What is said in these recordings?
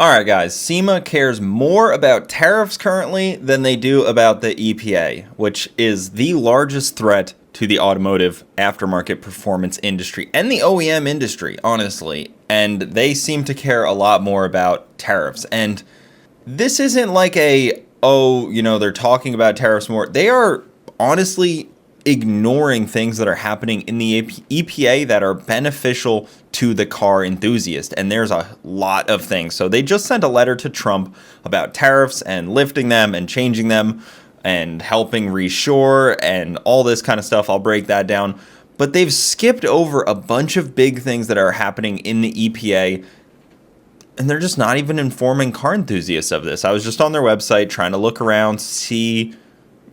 All right, guys, SEMA cares more about tariffs currently than they do about the EPA, which is the largest threat to the automotive aftermarket performance industry and the OEM industry, honestly. And they seem to care a lot more about tariffs. And this isn't like they're talking about tariffs more. They are honestly ignoring things that are happening in the EPA that are beneficial to the car enthusiast. And there's a lot of things. So they just sent a letter to Trump about tariffs and lifting them and changing them and helping reshore and all this kind of stuff. I'll break that down. But they've skipped over a bunch of big things that are happening in the EPA. And they're just not even informing car enthusiasts of this. I was just on their website trying to look around, see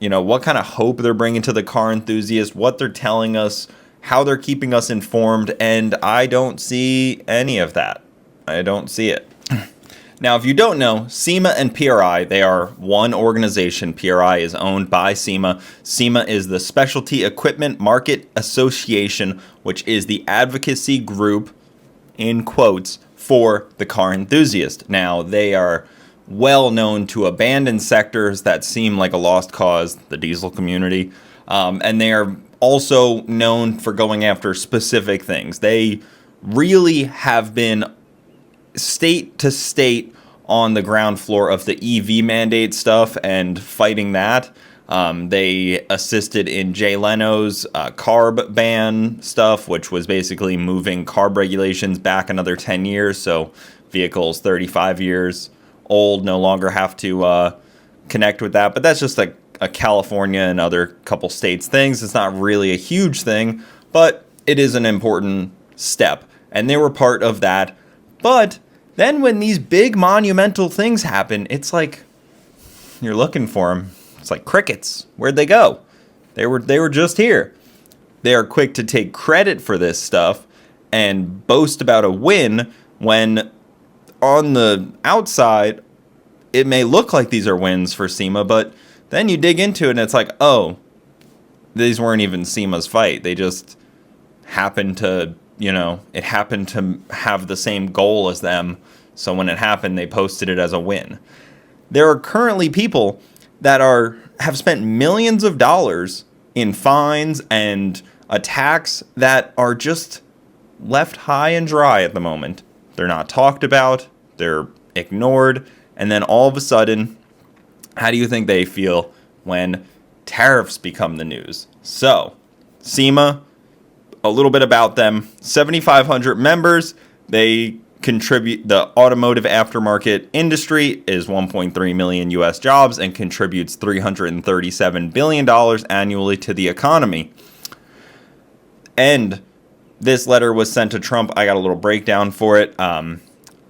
what kind of hope they're bringing to the car enthusiast, what they're telling us, how they're keeping us informed, and I don't see any of that. I don't see it. Now, if you don't know, SEMA and PRI, they are one organization. PRI is owned by SEMA. SEMA is the Specialty Equipment Market Association, which is the advocacy group, in quotes, for the car enthusiast. Now, they are well known to abandon sectors that seem like a lost cause, the diesel community, and they are also known for going after specific things. They really have been state to state on the ground floor of the EV mandate stuff and fighting that. They assisted in Jay Leno's carb ban stuff, which was basically moving carb regulations back another 10 years. So vehicles 35 years old no longer have to connect with that. But that's just a California and other couple states things. It's not really a huge thing, but it is an important step. And they were part of that. But then when these big monumental things happen, it's like you're looking for them. It's like crickets. Where'd they go? They were just here. They are quick to take credit for this stuff and boast about a win when on the outside, it may look like these are wins for SEMA, but then you dig into it and it's like, oh, these weren't even SEMA's fight. They just happened to, it happened to have the same goal as them. So when it happened, they posted it as a win. There are currently people that have spent millions of dollars in fines and attacks that are just left high and dry at the moment. They're not talked about, they're ignored, and then all of a sudden, how do you think they feel when tariffs become the news? So, SEMA, a little bit about them, 7,500 members, they contribute, the automotive aftermarket industry is 1.3 million US jobs and contributes $337 billion annually to the economy. And this letter was sent to Trump. I got a little breakdown for it.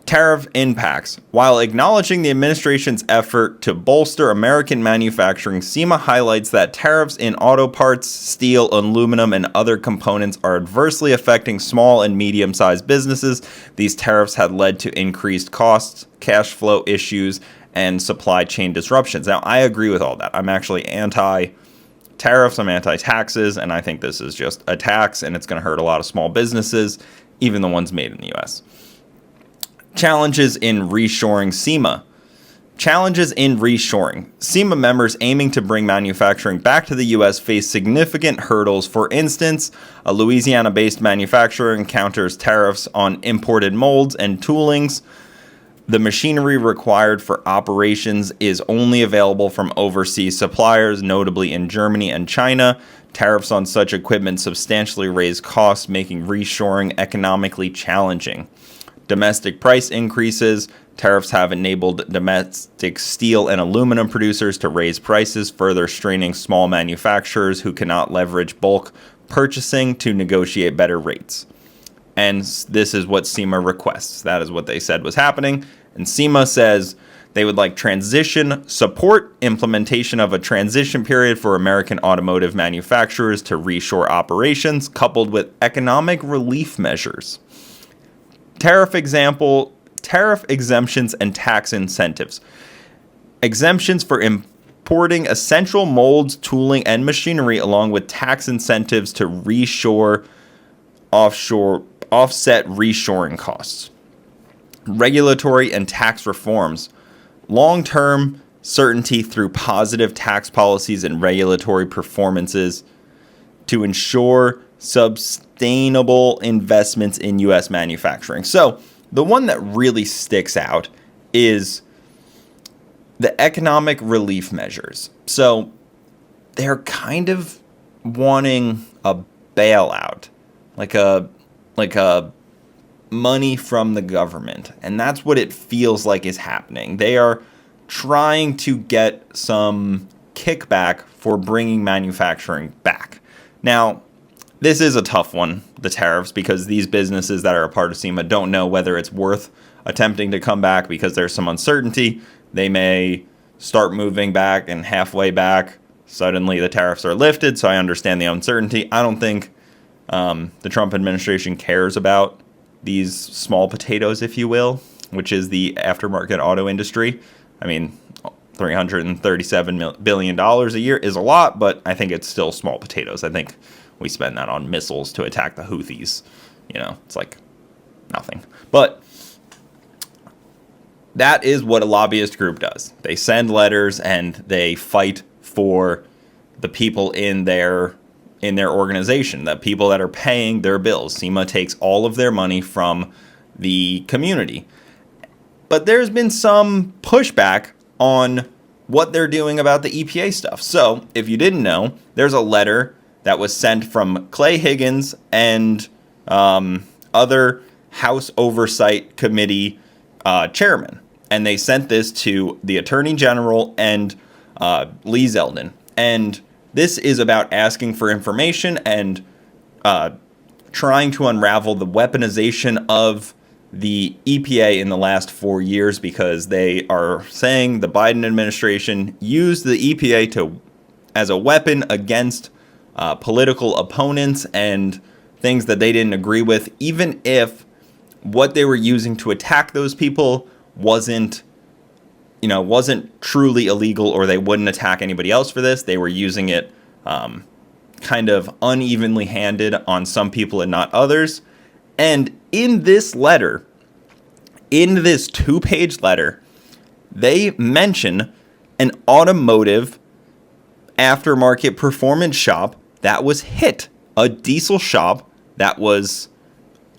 Tariff impacts. While acknowledging the administration's effort to bolster American manufacturing, SEMA highlights that tariffs in auto parts, steel, aluminum, and other components are adversely affecting small and medium-sized businesses. These tariffs had led to increased costs, cash flow issues, and supply chain disruptions. Now, I agree with all that. I'm actually anti-tariffs, I'm anti-taxes, and I think this is just a tax, and it's going to hurt a lot of small businesses, even the ones made in the U.S. Challenges in reshoring SEMA. Challenges in reshoring. SEMA members aiming to bring manufacturing back to the U.S. face significant hurdles. For instance, a Louisiana-based manufacturer encounters tariffs on imported molds and toolings. The machinery required for operations is only available from overseas suppliers, notably in Germany and China. Tariffs on such equipment substantially raise costs, making reshoring economically challenging. Domestic price increases. Tariffs have enabled domestic steel and aluminum producers to raise prices, further straining small manufacturers who cannot leverage bulk purchasing to negotiate better rates. And this is what SEMA requests. That is what they said was happening. And SEMA says they would like transition support, implementation of a transition period for American automotive manufacturers to reshore operations, coupled with economic relief measures. Tariff exemptions and tax incentives. Exemptions for importing essential molds, tooling, and machinery, along with tax incentives to offset reshoring costs. regulatory and tax reforms, long-term certainty through positive tax policies and regulatory performances to ensure sustainable investments in U.S. manufacturing. So the one that really sticks out is the economic relief measures. So they're kind of wanting a bailout, like a money from the government. And that's what it feels like is happening. They are trying to get some kickback for bringing manufacturing back. Now, this is a tough one, the tariffs, because these businesses that are a part of SEMA don't know whether it's worth attempting to come back because there's some uncertainty. They may start moving back, and halfway back, suddenly the tariffs are lifted. So I understand the uncertainty. I don't think the Trump administration cares about these small potatoes, if you will, which is the aftermarket auto industry. I mean, $337 billion a year is a lot, but I think it's still small potatoes. I think we spend that on missiles to attack the Houthis. You know, it's like nothing. But that is what a lobbyist group does. They send letters and they fight for the people in their organization, the people that are paying their bills. SEMA takes all of their money from the community. But there's been some pushback on what they're doing about the EPA stuff. So, if you didn't know, there's a letter that was sent from Clay Higgins and other House Oversight Committee chairman. And they sent this to the Attorney General and Lee Zeldin. And this is about asking for information and trying to unravel the weaponization of the EPA in the last 4 years, because they are saying the Biden administration used the EPA as a weapon against political opponents and things that they didn't agree with, even if what they were using to attack those people wasn't truly illegal, or they wouldn't attack anybody else for this. They were using it kind of unevenly handed on some people and not others. And in this letter, in this 2-page letter, they mention an automotive aftermarket performance shop that was hit, a diesel shop that was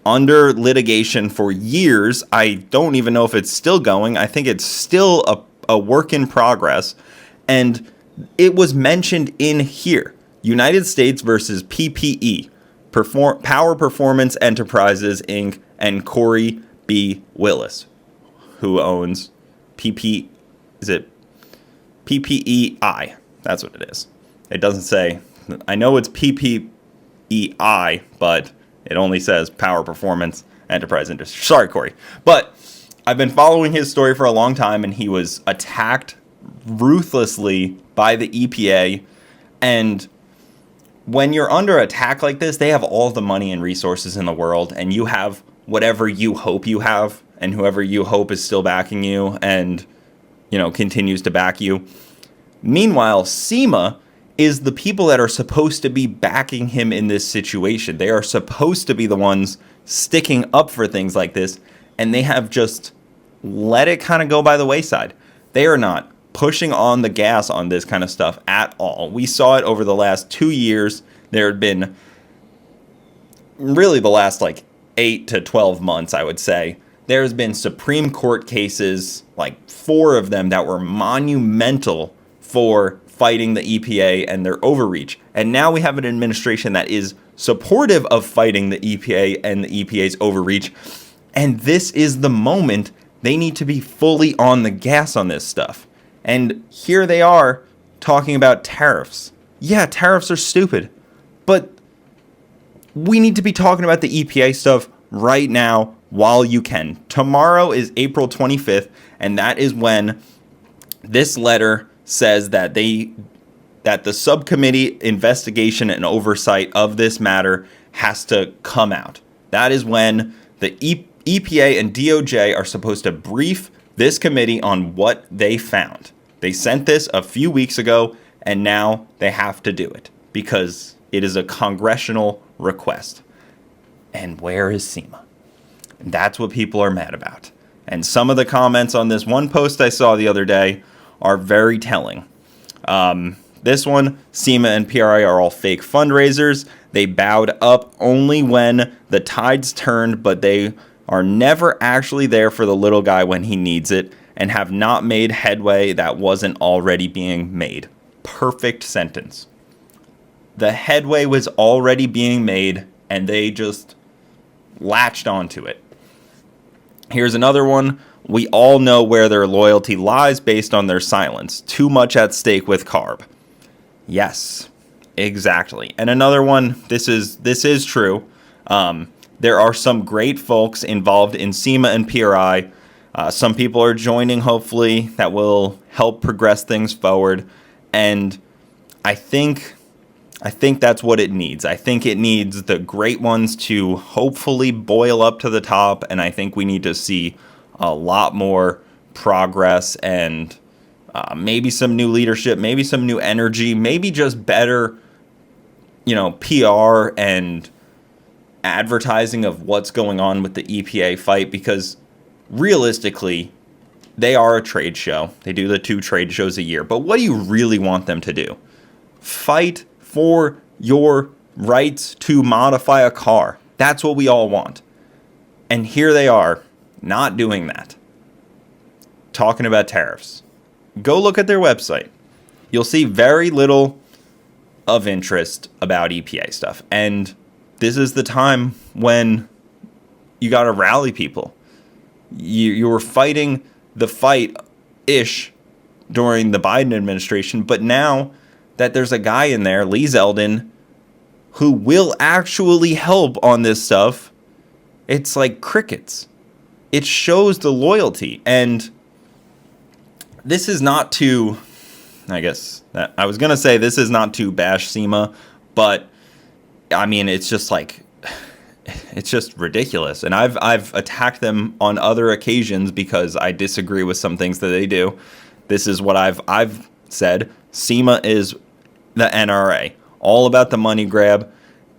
under litigation for years. I don't even know if it's still going. I think it's still a work in progress. And it was mentioned in here. United States versus PPE, Power Performance Enterprises, Inc., and Corey B. Willis, who owns PPEI. That's what it is. It doesn't say. I know it's PPEI, but it only says Power Performance Enterprise Industry. Sorry, Corey. But I've been following his story for a long time, and he was attacked ruthlessly by the EPA. And when you're under attack like this, they have all the money and resources in the world, and you have whatever you hope you have, and whoever you hope is still backing you and, continues to back you. Meanwhile, SEMA is the people that are supposed to be backing him in this situation. They are supposed to be the ones sticking up for things like this, and they have just let it kind of go by the wayside. They are not pushing on the gas on this kind of stuff at all. We saw it over the last 2 years. There had been really the last 8 to 12 months, I would say. There's been Supreme Court cases, 4 of them, that were monumental for fighting the EPA and their overreach. And now we have an administration that is supportive of fighting the EPA and the EPA's overreach. And this is the moment they need to be fully on the gas on this stuff. And here they are talking about tariffs. Yeah, tariffs are stupid, but we need to be talking about the EPA stuff right now while you can. Tomorrow is April 25th, and that is when this letter says that the subcommittee investigation and oversight of this matter has to come out. That is when the EPA and DOJ are supposed to brief this committee on what they found. They sent this a few weeks ago, and now they have to do it because it is a congressional request. And where is SEMA? And that's what people are mad about. And some of the comments on this one post I saw the other day are very telling. This one, SEMA and PRI are all fake fundraisers. They bowed up only when the tides turned, but they are never actually there for the little guy when he needs it, and have not made headway that wasn't already being made. Perfect sentence. The headway was already being made, and they just latched onto it. Here's another one. We all know where their loyalty lies based on their silence. Too much at stake with CARB. Yes, exactly. And another one, this is true. There are some great folks involved in SEMA and PRI. Some people are joining, hopefully, that will help progress things forward. And I think that's what it needs. I think it needs the great ones to hopefully boil up to the top. And I think we need to see a lot more progress and maybe some new leadership, maybe some new energy, maybe just better, PR and advertising of what's going on with the EPA fight, because realistically, they are a trade show. They do the 2 trade shows a year. But what do you really want them to do? Fight for your rights to modify a car. That's what we all want. And here they are, not doing that. Talking about tariffs. Go look at their website. You'll see very little of interest about EPA stuff. And this is the time when you got to rally people. You were fighting the fight-ish during the Biden administration, but now that there's a guy in there, Lee Zeldin, who will actually help on this stuff, it's like crickets. It shows the loyalty. And this is not to, I was going to say this is not to bash SEMA, but I mean, it's just ridiculous. And I've attacked them on other occasions because I disagree with some things that they do. This is what I've said. SEMA is the NRA, all about the money grab,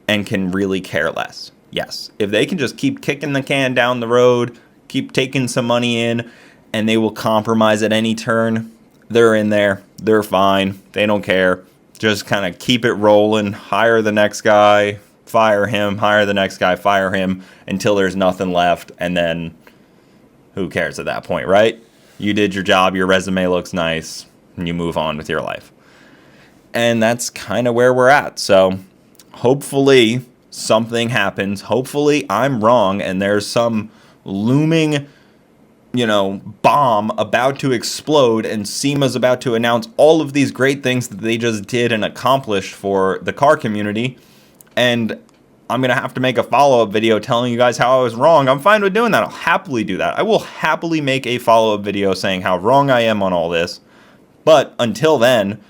and can really care less. Yes, if they can just keep kicking the can down the road, keep taking some money in, and they will compromise at any turn, they're in there, they're fine, they don't care. Just kind of keep it rolling, hire the next guy, fire him, hire the next guy, fire him, until there's nothing left, and then who cares at that point, right? You did your job, your resume looks nice, and you move on with your life. And that's kind of where we're at. So hopefully something happens. Hopefully I'm wrong and there's some looming, bomb about to explode, and SEMA's about to announce all of these great things that they just did and accomplished for the car community. And I'm going to have to make a follow-up video telling you guys how I was wrong. I'm fine with doing that. I'll happily do that. I will happily make a follow-up video saying how wrong I am on all this. But until then,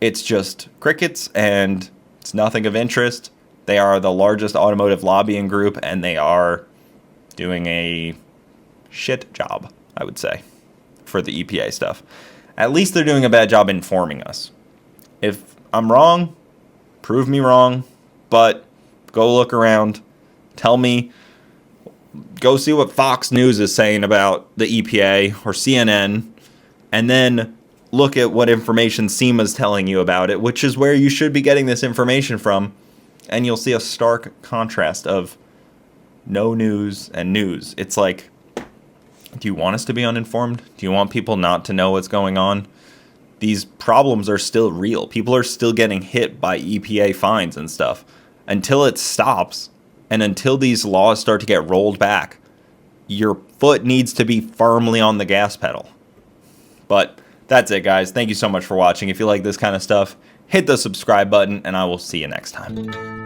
it's just crickets and it's nothing of interest. They are the largest automotive lobbying group, and they are doing a shit job, I would say, for the EPA stuff. At least they're doing a bad job informing us. If I'm wrong, prove me wrong, but go look around. Tell me, go see what Fox News is saying about the EPA or CNN, and then look at what information SEMA's telling you about it, which is where you should be getting this information from, and you'll see a stark contrast of no news and news. It's like, do you want us to be uninformed? Do you want people not to know what's going on? These problems are still real. People are still getting hit by EPA fines and stuff. Until it stops, and until these laws start to get rolled back, your foot needs to be firmly on the gas pedal. But that's it, guys. Thank you so much for watching. If you like this kind of stuff, hit the subscribe button, and I will see you next time.